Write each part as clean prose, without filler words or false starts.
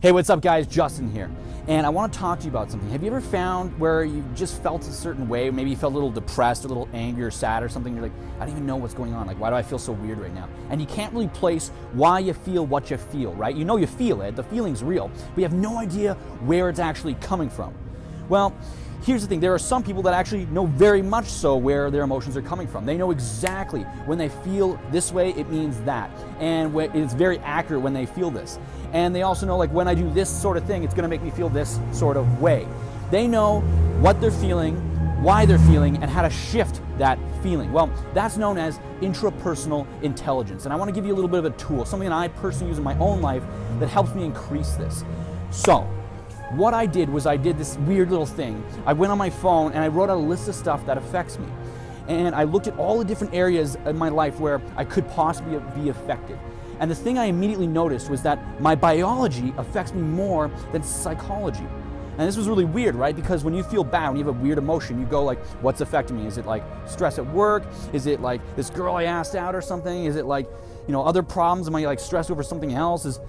Hey, what's up guys? Justin here. And I want to talk to you about something. Have you ever found where you just felt a certain way? Maybe you felt a little depressed, a little angry or sad or something. You're like, I don't even know what's going on. Like, why do I feel so weird right now? And you can't really place why you feel what you feel, right? You know you feel it, the feeling's real, but you have no idea where it's actually coming from. Well, here's the thing, there are some people that actually know very much so where their emotions are coming from. They know exactly when they feel this way, it means that. And it's very accurate when they feel this. And they also know, like, when I do this sort of thing, it's gonna make me feel this sort of way. They know what they're feeling, why they're feeling, and how to shift that feeling. Well, that's known as intrapersonal intelligence. And I wanna give you a little bit of a tool, something that I personally use in my own life that helps me increase this. So, what I did was I did this weird little thing. I went on my phone and I wrote out a list of stuff that affects me. And I looked at all the different areas in my life where I could possibly be affected. And the thing I immediately noticed was that my biology affects me more than psychology. And this was really weird, right? Because when you feel bad, when you have a weird emotion, you go like, what's affecting me? Is it like stress at work? Is it like this girl I asked out or something? Is it like, you know, other problems? Am I like stressed over something else?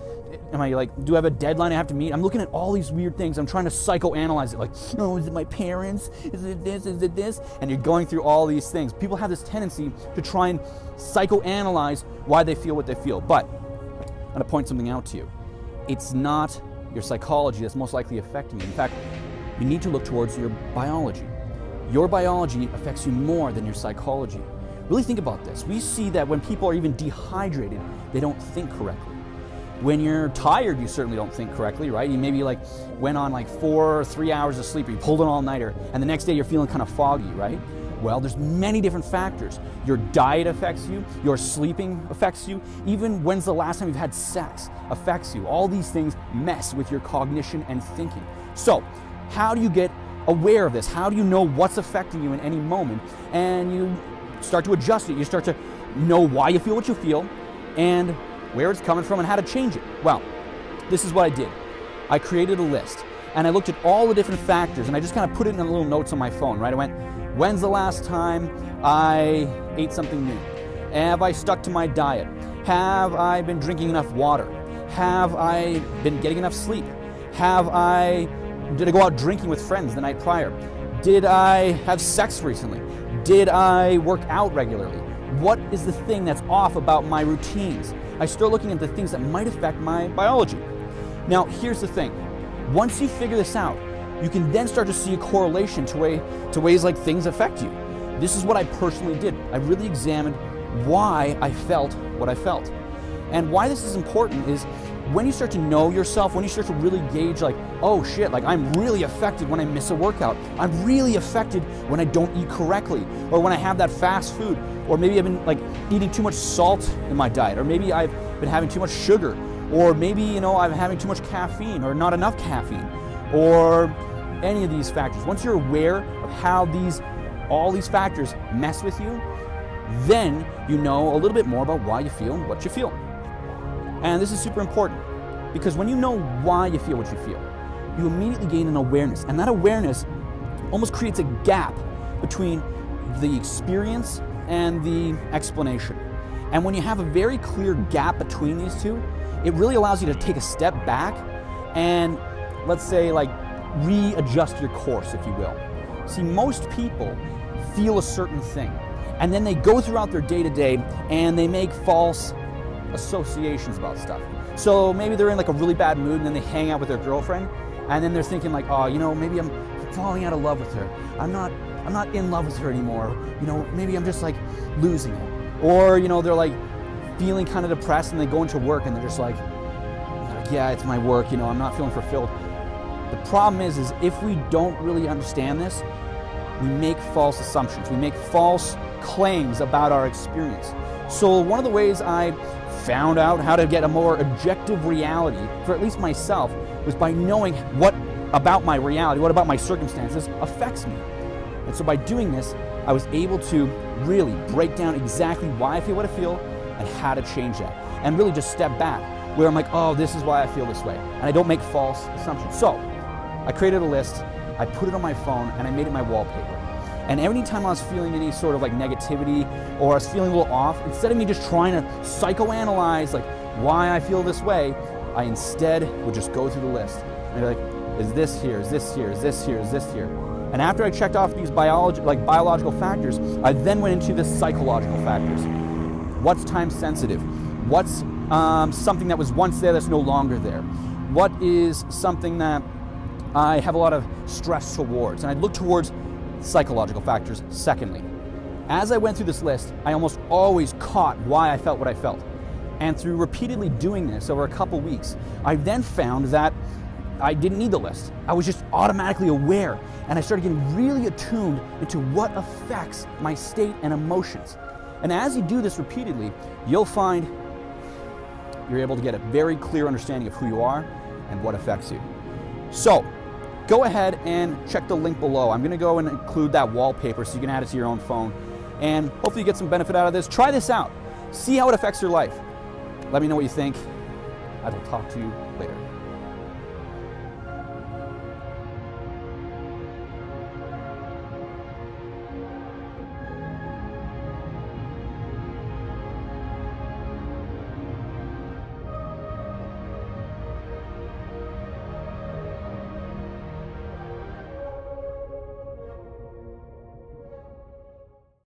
Am I like, do I have a deadline I have to meet? I'm looking at all these weird things. I'm trying to psychoanalyze it. Like, oh, is it my parents? Is it this? Is it this? And you're going through all these things. People have this tendency to try and psychoanalyze why they feel what they feel. But I'm gonna point something out to you. It's not your psychology that's most likely affecting you. In fact, you need to look towards your biology. Your biology affects you more than your psychology. Really think about this. We see that when people are even dehydrated, they don't think correctly. When you're tired, you certainly don't think correctly, right? You maybe like went on like 4 or 3 hours of sleep, or you pulled an all-nighter, and the next day you're feeling kind of foggy, right? Well, there's many different factors. Your diet affects you, your sleeping affects you, even when's the last time you've had sex affects you. All these things mess with your cognition and thinking. So, how do you get aware of this? How do you know what's affecting you in any moment? And you start to adjust it. You start to know why you feel what you feel, and where it's coming from and how to change it. Well, this is what I did. I created a list and I looked at all the different factors and I just kind of put it in little notes on my phone, right? I went, when's the last time I ate something new? Have I stuck to my diet? Have I been drinking enough water? Have I been getting enough sleep? Did I go out drinking with friends the night prior? Did I have sex recently? Did I work out regularly? What is the thing that's off about my routines? I start looking at the things that might affect my biology. Now, here's the thing. Once you figure this out, you can then start to see a correlation to ways like things affect you. This is what I personally did. I really examined why I felt what I felt. And why this is important is when you start to know yourself, when you start to really gauge like, oh shit, like I'm really affected when I miss a workout. I'm really affected when I don't eat correctly, or when I have that fast food, or maybe I've been like eating too much salt in my diet, or maybe I've been having too much sugar, or maybe, you know, I'm having too much caffeine or not enough caffeine, or any of these factors. Once you're aware of how all these factors mess with you, then you know a little bit more about why you feel what you feel. And this is super important because when you know why you feel what you feel, you immediately gain an awareness. And that awareness almost creates a gap between the experience and the explanation. And when you have a very clear gap between these two, it really allows you to take a step back and, let's say, like readjust your course, if you will. See, most people feel a certain thing, and then they go throughout their day-to-day and they make false associations about stuff. So maybe they're in like a really bad mood and then they hang out with their girlfriend and then they're thinking like, oh, you know, maybe I'm falling out of love with her. I'm not in love with her anymore. You know, maybe I'm just like losing it. Or, you know, they're like feeling kind of depressed and they go into work and they're just like, yeah, it's my work, you know, I'm not feeling fulfilled. The problem is if we don't really understand this, we make false assumptions. We make false claims about our experience. So one of the ways I found out how to get a more objective reality for at least myself was by knowing what about my reality, what about my circumstances affects me. And so by doing this, I was able to really break down exactly why I feel what I feel and how to change that. And really just step back where I'm like, oh, this is why I feel this way. And I don't make false assumptions. So I created a list, I put it on my phone, and I made it my wallpaper. And every time I was feeling any sort of like negativity or I was feeling a little off, instead of me just trying to psychoanalyze like why I feel this way, I instead would just go through the list and be like, is this here, is this here, is this here, is this here? And after I checked off these biological factors, I then went into the psychological factors. What's time sensitive? What's something that was once there that's no longer there? What is something that I have a lot of stress towards? And I look towards psychological factors secondly. As I went through this list, I almost always caught why I felt what I felt. And through repeatedly doing this over a couple weeks, I then found that I didn't need the list. I was just automatically aware, and I started getting really attuned into what affects my state and emotions. And as you do this repeatedly, you'll find you're able to get a very clear understanding of who you are and what affects you. So, go ahead and check the link below. I'm gonna go and include that wallpaper so you can add it to your own phone. And hopefully you get some benefit out of this. Try this out. See how it affects your life. Let me know what you think. I will talk to you